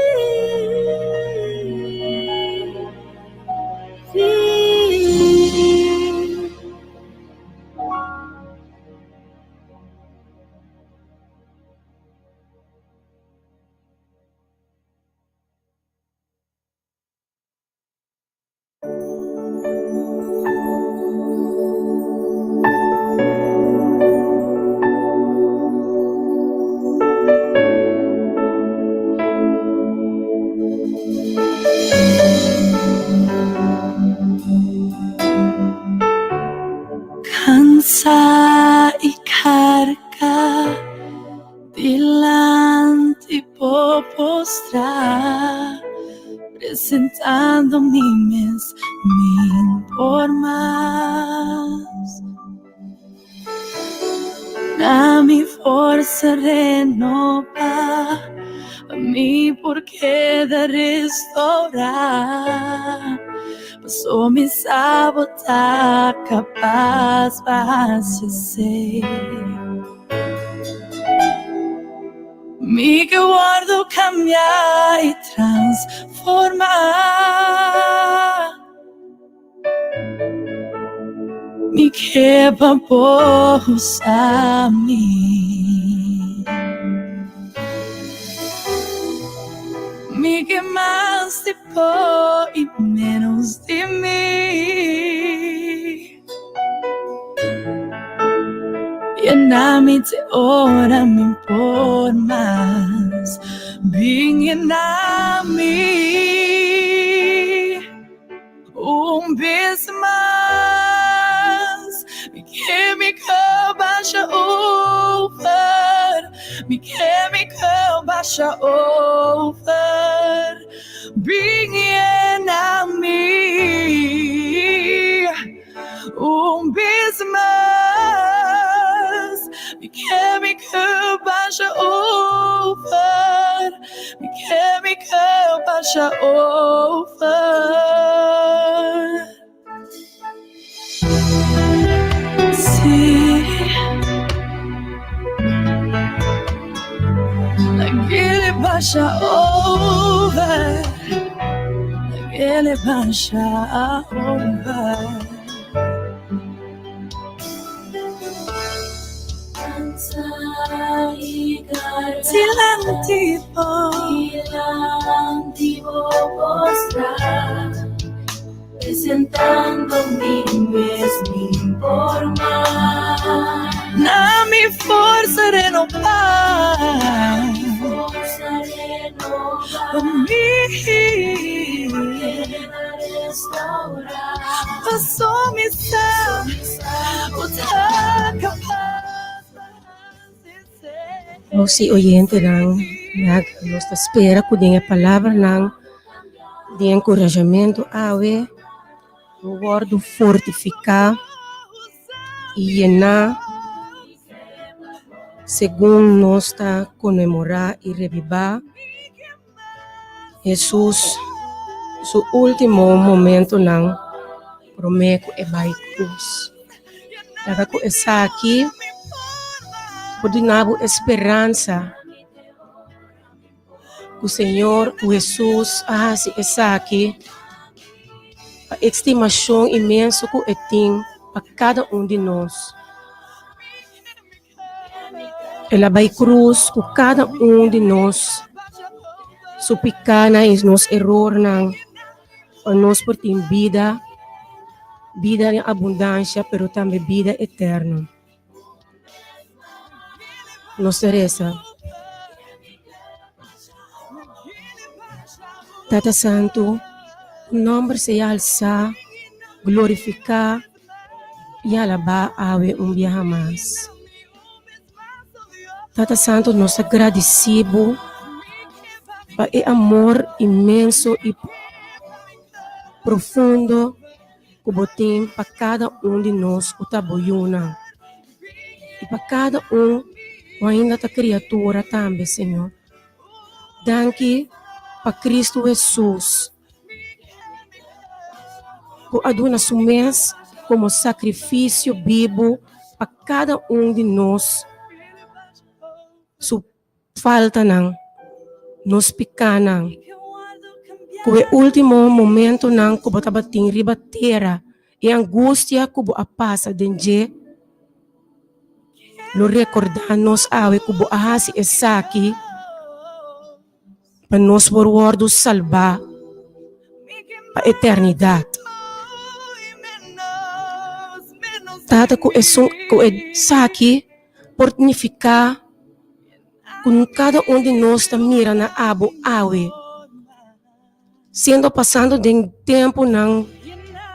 Cansa y carga delante por postrar, presentando mi mes mil por más. A mi fuerza renova, a mi porque de restaurar. Pasó mi sabotar capaz vas a ser. Mi que guardo cambia y transforma. Mi que vamos a mí. Mi que más de por y menos de mí. llename ora me por más. Llename vez más. Que me baixa over. Que me baixa over. Llename vez más. Que me baixa over. Que me baixa over. Sí, aquele baixa over. Aquele baixa over. Tilantipo mostrar, presentando mi forma. Na mi forza renovar, passou missão, o Si oyente ng nos espera ko din a palavra ng de encorajamento awe, o word fortificar e llenar según nos está comemorar e revivar Jesus su último momento ng promeco e by cruz. Daga ko esa aqui podinabo esperança que o Senhor, o Jesus, se essa aqui a estimação imensa que ele tem para cada de nós. Ela vai cruz com cada de nós. Su pecana é nos erro não, para nós por ter vida em abundância, pero também vida eterna. Nos Teresa, Tata Santo, o nome se alça, glorificar e alabar ave dia mais. Tata Santo, nós agradecemos para o amor imenso e profundo que botem para cada de nós o taboyuna e para cada o ainda a criatura também, Senhor. Danke para Cristo Jesus, que aduna mês como sacrifício vivo para cada de nós. Su falta não, nos picana, que o último momento não que bota bating ribatera e angústia que bo a passa dentro. Lo recordar-nos awe que bo ahasi esaki para nos forward salvar para a eternidade. Tata ko esaki portnificar com cada de nós ta mira na abo awe, sendo passando de tempo não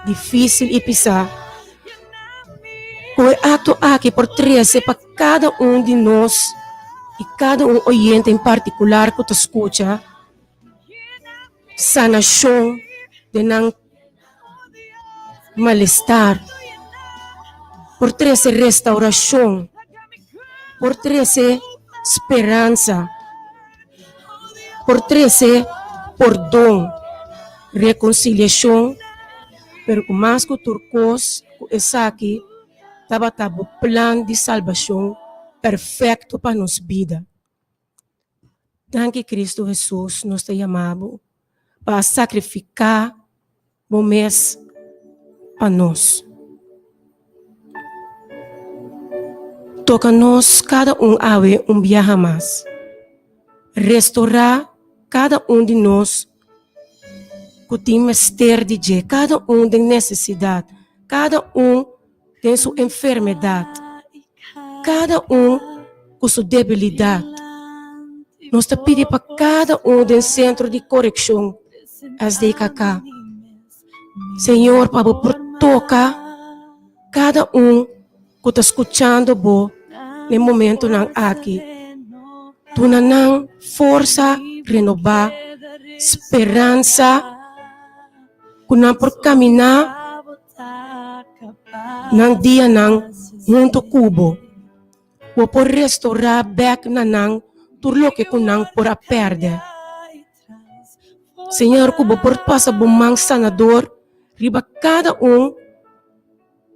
difícil e pisar. O ato aqui por 13 para cada de nós e cada oyente em particular que te escuta, sanação de não malestar, por 13 restauração, por 13 esperança, por 13 perdão, reconciliação, pero com mais que turcos, essa aqui, estava o plano de salvação perfeito para nossa vida. Danke Cristo Jesus, nos te chamamos para sacrificar o mês para nós. Toca-nos cada ave dia mais. Restaurar cada de nós que tem mister de Deus, cada tem necessidade, cada tem sua enfermidade, cada com sua debilidade. Nós te pedimos para cada do centro de correção, as de Cacá. Senhor, para tocar cada que está escutando bo no momento não aqui. Tu não força renovar, esperança, que não por caminhar, não dia não junto cubo, ou por restaurar back na não tudo lo que não por a perder. Senhor, cubo por passar bom man sanador, riba cada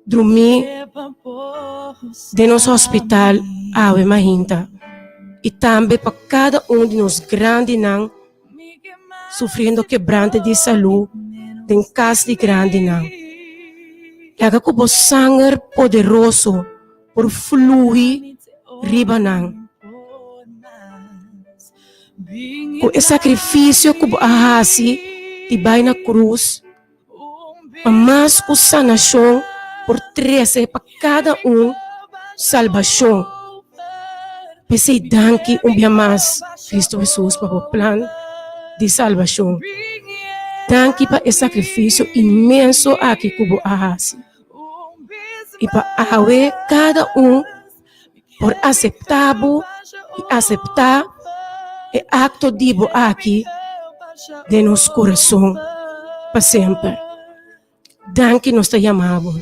dormir de nosso hospital Ave Mahinta. E também para cada de nós grandes não sofrendo quebrante de saúde, tem casa de grande não. Laga cubo sangue poderoso por fluir riba não. Com o sacrifício que ahasi de vai na cruz, mas com sanação por 13 para cada salvação. Pensei danke dia mais Cristo Jesus para o plano de salvação. Danke para o sacrifício imenso aqui que ahasi. E para awe cada por aceitar e aceitar é acto dibo aqui de nosso coração para sempre. Danke nós te chamamos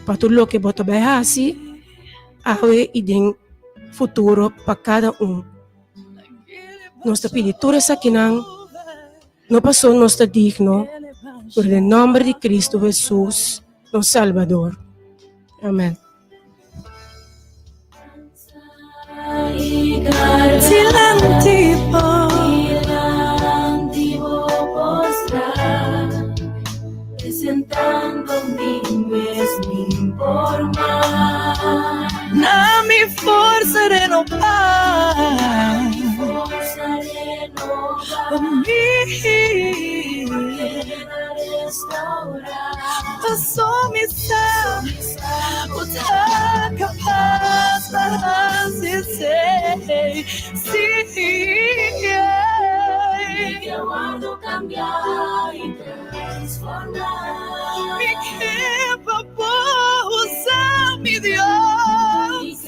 para tudo o que bota vai assim, awe e den futuro para cada Nós te pedimos tudo isso aqui não passou nós te digno por o nome de Cristo Jesus, nosso Salvador. Amém. Presentando mi forma, Na mi forza renovar, passou missão, o tá capaz para ser, eu ando cambiar e transformar. me quebra por usar mi Dios,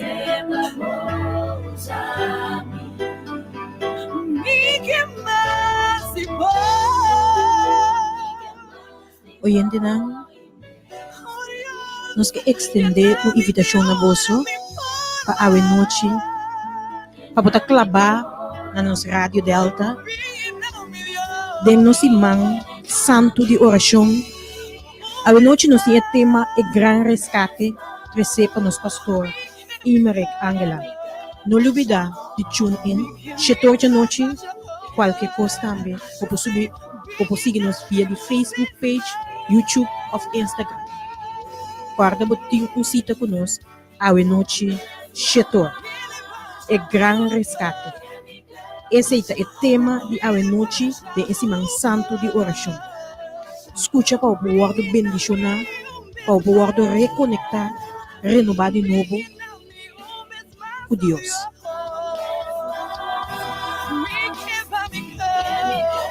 me quema si Oyente na, nós que extender uma invitação na bolso para a noite, para botar clabar na nossa rádio Delta, de nosso irmão santo de oração. A noite nós temos tema e gran rescate, trazer para nosso pastor Imeric Angela. Não olvida de tune in, 14 noite, qualquer coisa também, ou seguir-nos via de Facebook page, YouTube ou Instagram. Guarda botinho sita conosco, a noite, 14. É gran rescate. Esse é o tema de a noite de esse man santo de oração. Escuta para o poder bendicionar, para o poder reconectar, renovar de novo com Deus.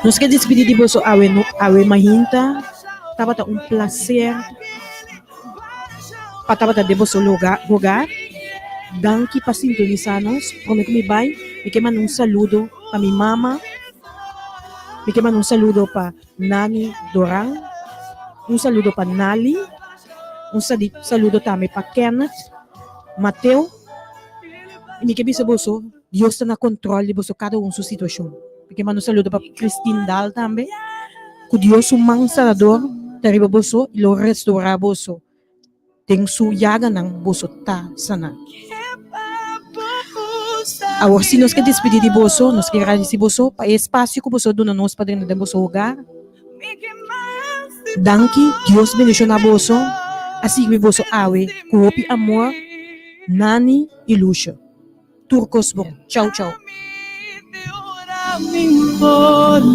Nós queremos despedir de você, Awe Mahinta. Estava prazer para de você lugar. Danke para sintonizar-nos. Prometo que me vai. Me quero mandar saludo para minha mama. Me quero mandar saludo para Nani Doran. Saludo para Nali. Saludo também para Kenneth, Mateo. E me quero dizer você, Deus está no controle de cada sua situação. Me quero mandar saludo para Christine Dal também. Que Deus é um sanador. Terrible você e lo restaurar você. Tem sua yaga ng você tá sana. Agora, se nós queremos despedir de você, nós queremos agradecer você para o espaço que você dona nos para dentro de você lugar. Danke, Deus bendiga a você. Assim que você awe, com amor, Nani e Lúcia. Turcos bom. Tchau, tchau. me importa.